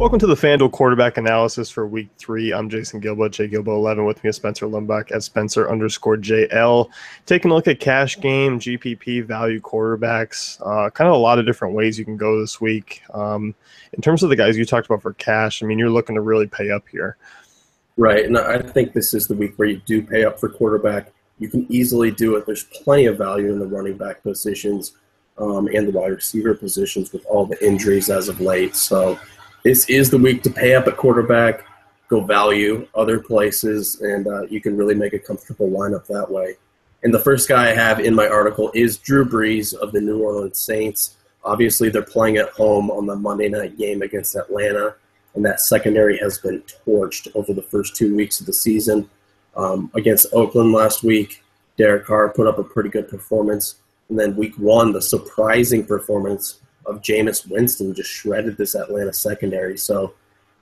Welcome to the FanDuel quarterback analysis for week 3. I'm Jason Gilbo, JGilbo11. With me is Spencer Lumbach at Spencer_JL. Taking a look at cash game, GPP, value quarterbacks, kind of a lot of different ways you can go this week. In terms of the guys you talked about for cash, I mean, you're looking to really pay up here. Right, and I think this is the week where you do pay up for quarterback. You can easily do it. There's plenty of value in the running back positions and the wide receiver positions with all the injuries as of late. So this is the week to pay up at quarterback, go value other places, and you can really make a comfortable lineup that way. And the first guy I have in my article is Drew Brees of the New Orleans Saints. Obviously, they're playing at home on the Monday night game against Atlanta, and that secondary has been torched over the first 2 weeks of the season. Against Oakland last week, Derek Carr put up a pretty good performance. And then week 1, the surprising performance of Jameis Winston just shredded this Atlanta secondary. So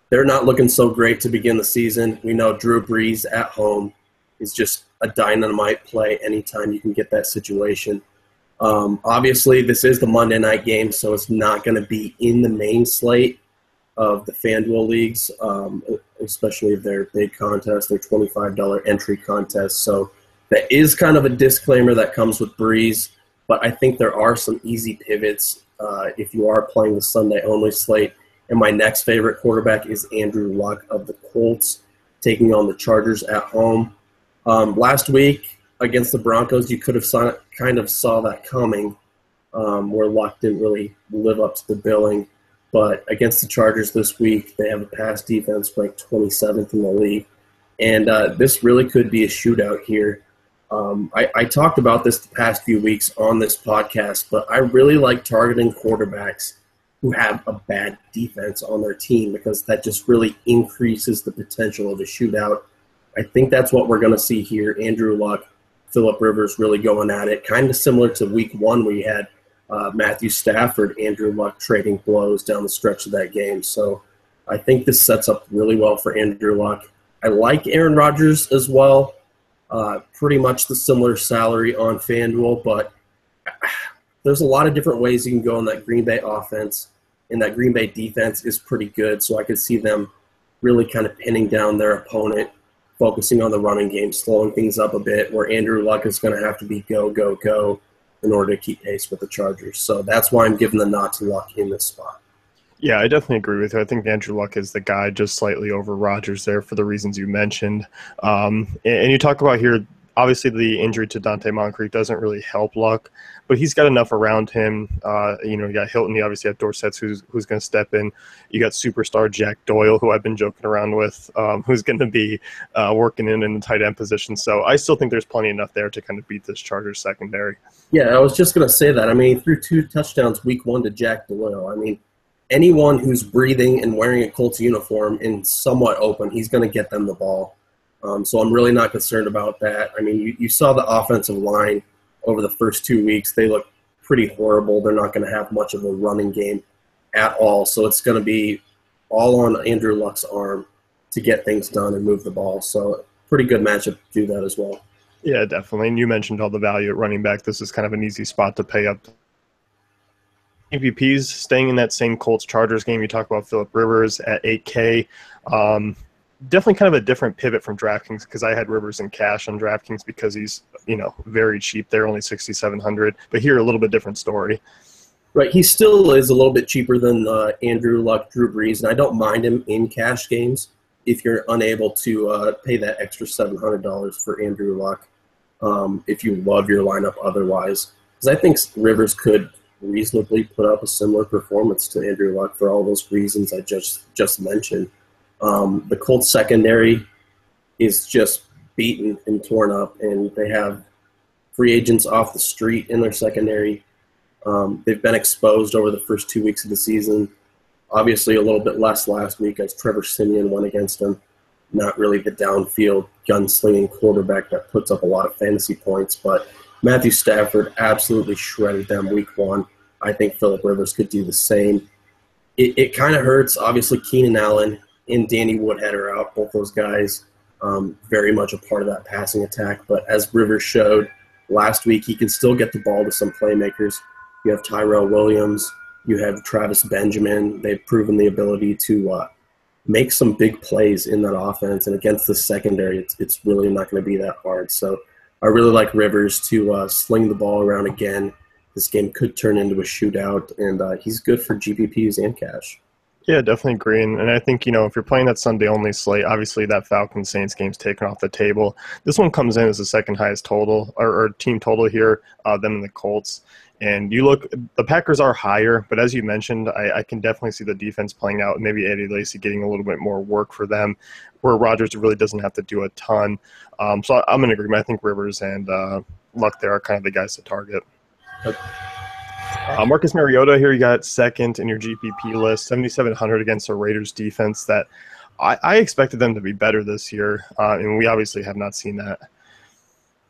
they're not looking so great to begin the season. We know Drew Brees at home is just a dynamite play anytime you can get that situation. Obviously, this is the Monday night game, so it's not going to be in the main slate of the FanDuel leagues, especially if they're big contests, they're $25 entry contests. So that is kind of a disclaimer that comes with Brees, but I think there are some easy pivots if you are playing the Sunday-only slate. And my next favorite quarterback is Andrew Luck of the Colts, taking on the Chargers at home. Last week against the Broncos, you could have kind of saw that coming, where Luck didn't really live up to the billing. But against the Chargers this week, they have a pass defense ranked 27th in the league. And this really could be a shootout here. I talked about this the past few weeks on this podcast, but I really like targeting quarterbacks who have a bad defense on their team because that just really increases the potential of a shootout. I think that's what we're going to see here. Andrew Luck, Phillip Rivers really going at it, kind of similar to week 1 where you had Matthew Stafford, Andrew Luck trading blows down the stretch of that game. So I think this sets up really well for Andrew Luck. I like Aaron Rodgers as well. Pretty much the similar salary on FanDuel, but there's a lot of different ways you can go in that Green Bay offense, and that Green Bay defense is pretty good, so I could see them really kind of pinning down their opponent, focusing on the running game, slowing things up a bit, where Andrew Luck is going to have to be go, go, go in order to keep pace with the Chargers. So that's why I'm giving the nod to Luck in this spot. Yeah, I definitely agree with you. I think Andrew Luck is the guy just slightly over Rodgers there for the reasons you mentioned. And you talk about here, obviously the injury to Dante Moncrief doesn't really help Luck, but he's got enough around him. You got Hilton, you obviously have Dorsett who's going to step in. You got superstar Jack Doyle, who I've been joking around with, who's going to be working in the tight end position. So I still think there's plenty enough there to kind of beat this Chargers secondary. Yeah, I was just going to say that. I mean, he threw 2 touchdowns week 1 to Jack Doyle. I mean, anyone who's breathing and wearing a Colts uniform and somewhat open, he's going to get them the ball. So I'm really not concerned about that. I mean, you saw the offensive line over the first 2 weeks. They look pretty horrible. They're not going to have much of a running game at all. So it's going to be all on Andrew Luck's arm to get things done and move the ball. So pretty good matchup to do that as well. Yeah, definitely. And you mentioned all the value at running back. This is kind of an easy spot to pay up. MVPs staying in that same Colts-Chargers game. You talk about Phillip Rivers at 8K. Definitely kind of a different pivot from DraftKings because I had Rivers in cash on DraftKings because he's, very cheap. They're only $6,700. But here, a little bit different story. Right. He still is a little bit cheaper than Andrew Luck, Drew Brees, and I don't mind him in cash games if you're unable to pay that extra $700 for Andrew Luck if you love your lineup otherwise. Because I think Rivers could reasonably put up a similar performance to Andrew Luck for all those reasons I just mentioned. The Colts secondary is just beaten and torn up, and they have free agents off the street in their secondary. They've been exposed over the first 2 weeks of the season. Obviously a little bit less last week as Trevor Siemian went against them. Not really the downfield gunslinging quarterback that puts up a lot of fantasy points, but Matthew Stafford absolutely shredded them week 1. I think Phillip Rivers could do the same. It kind of hurts. Obviously, Keenan Allen and Danny Woodhead are out. Both those guys very much a part of that passing attack. But as Rivers showed last week, he can still get the ball to some playmakers. You have Tyrell Williams, You have Travis Benjamin. They've proven the ability to make some big plays in that offense, and against the secondary, it's really not going to be that hard. So I really like Rivers to sling the ball around again. This game could turn into a shootout, and he's good for GPPs and cash. Yeah, definitely agree. And I think, if you're playing that Sunday only slate, obviously that Falcons Saints game's taken off the table. This one comes in as the second highest total or team total here, them and the Colts. And you look, the Packers are higher, but as you mentioned, I can definitely see the defense playing out, and maybe Eddie Lacy getting a little bit more work for them, where Rodgers really doesn't have to do a ton. So I'm in agreement. I think Rivers and Luck there are kind of the guys to target. Marcus Mariota here, you got second in your GPP list, 7,700 against the Raiders defense that I expected them to be better this year, and we obviously have not seen that.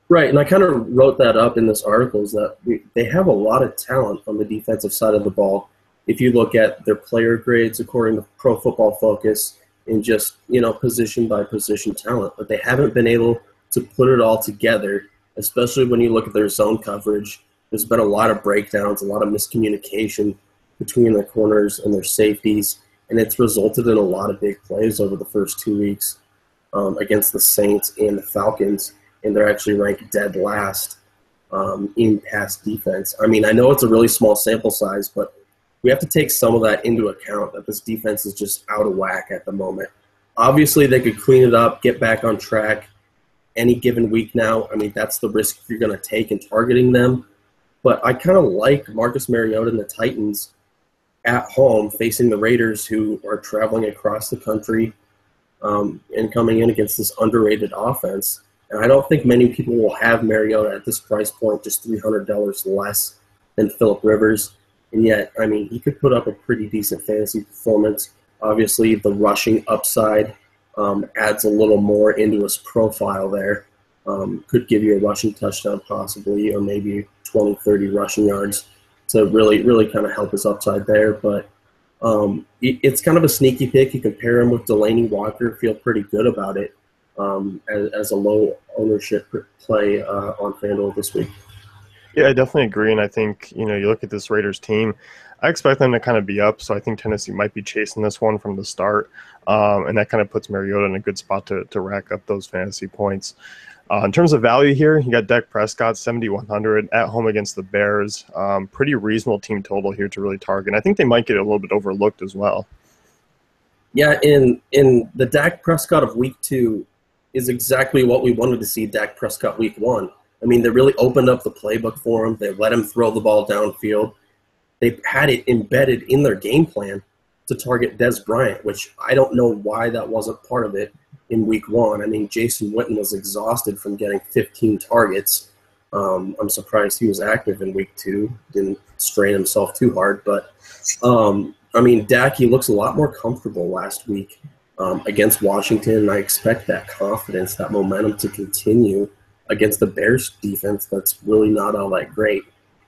Right, and I kind of wrote that up in this article, is that they have a lot of talent on the defensive side of the ball. If you look at their player grades according to Pro Football Focus and just, position by position talent, but they haven't been able to put it all together, especially when you look at their zone coverage. There's been a lot of breakdowns, a lot of miscommunication between their corners and their safeties, and it's resulted in a lot of big plays over the first 2 weeks against the Saints and the Falcons, and they're actually ranked dead last in pass defense. I mean, I know it's a really small sample size, but we have to take some of that into account, that this defense is just out of whack at the moment. Obviously, they could clean it up, get back on track any given week now. I mean, that's the risk you're going to take in targeting them. But I kind of like Marcus Mariota and the Titans at home facing the Raiders, who are traveling across the country and coming in against this underrated offense. And I don't think many people will have Mariota at this price point, just $300 less than Phillip Rivers. And yet, I mean, he could put up a pretty decent fantasy performance. Obviously, the rushing upside adds a little more into his profile there. Could give you a rushing touchdown possibly, or maybe 20, 30 rushing yards to really, really kind of help his upside there. But it's kind of a sneaky pick. You can pair him with Delaney Walker, feel pretty good about it as a low ownership play on FanDuel this week. Yeah, I definitely agree. And I think, you look at this Raiders team, I expect them to kind of be up. So I think Tennessee might be chasing this one from the start. And that kind of puts Mariota in a good spot to rack up those fantasy points. In terms of value here, you got Dak Prescott, 7,100 at home against the Bears. Pretty reasonable team total here to really target. I think they might get a little bit overlooked as well. Yeah, in the Dak Prescott of week 2 is exactly what we wanted to see Dak Prescott week 1. I mean, they really opened up the playbook for him. They let him throw the ball downfield. They had it embedded in their game plan to target Dez Bryant, which I don't know why that wasn't part of it in week 1. I mean, Jason Witten was exhausted from getting 15 targets. I'm surprised he was active in week 2. Didn't strain himself too hard. But, I mean, Dak, he looks a lot more comfortable last week against Washington, and I expect that confidence, that momentum to continue against the Bears defense that's really not all that great.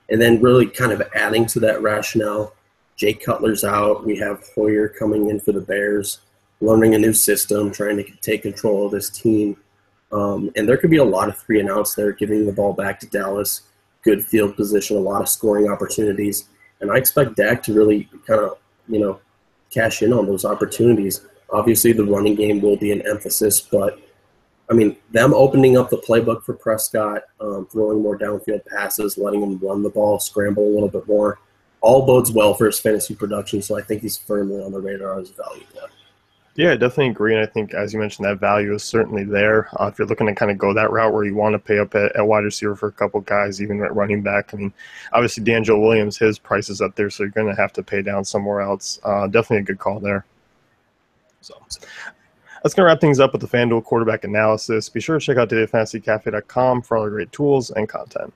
And then really kind of adding to that rationale, Jay Cutler's out. We have Hoyer coming in for the Bears, learning a new system, trying to take control of this team. And there could be a lot of 3-and-outs there, giving the ball back to Dallas. Good field position, a lot of scoring opportunities. And I expect Dak to really kind of, cash in on those opportunities. Obviously, the running game will be an emphasis, but I mean, them opening up the playbook for Prescott, throwing more downfield passes, letting him run the ball, scramble a little bit more, all bodes well for his fantasy production. So I think he's firmly on the radar as a value play. Yeah, I definitely agree. And I think, as you mentioned, that value is certainly there. If you're looking to kind of go that route where you want to pay up at wide receiver for a couple guys, even at running back. I mean, obviously, D'Angelo Williams, his price is up there, so you're going to have to pay down somewhere else. Definitely a good call there. So that's going to wrap things up with the FanDuel quarterback analysis. Be sure to check out dailyfantasycafe.com for all the great tools and content.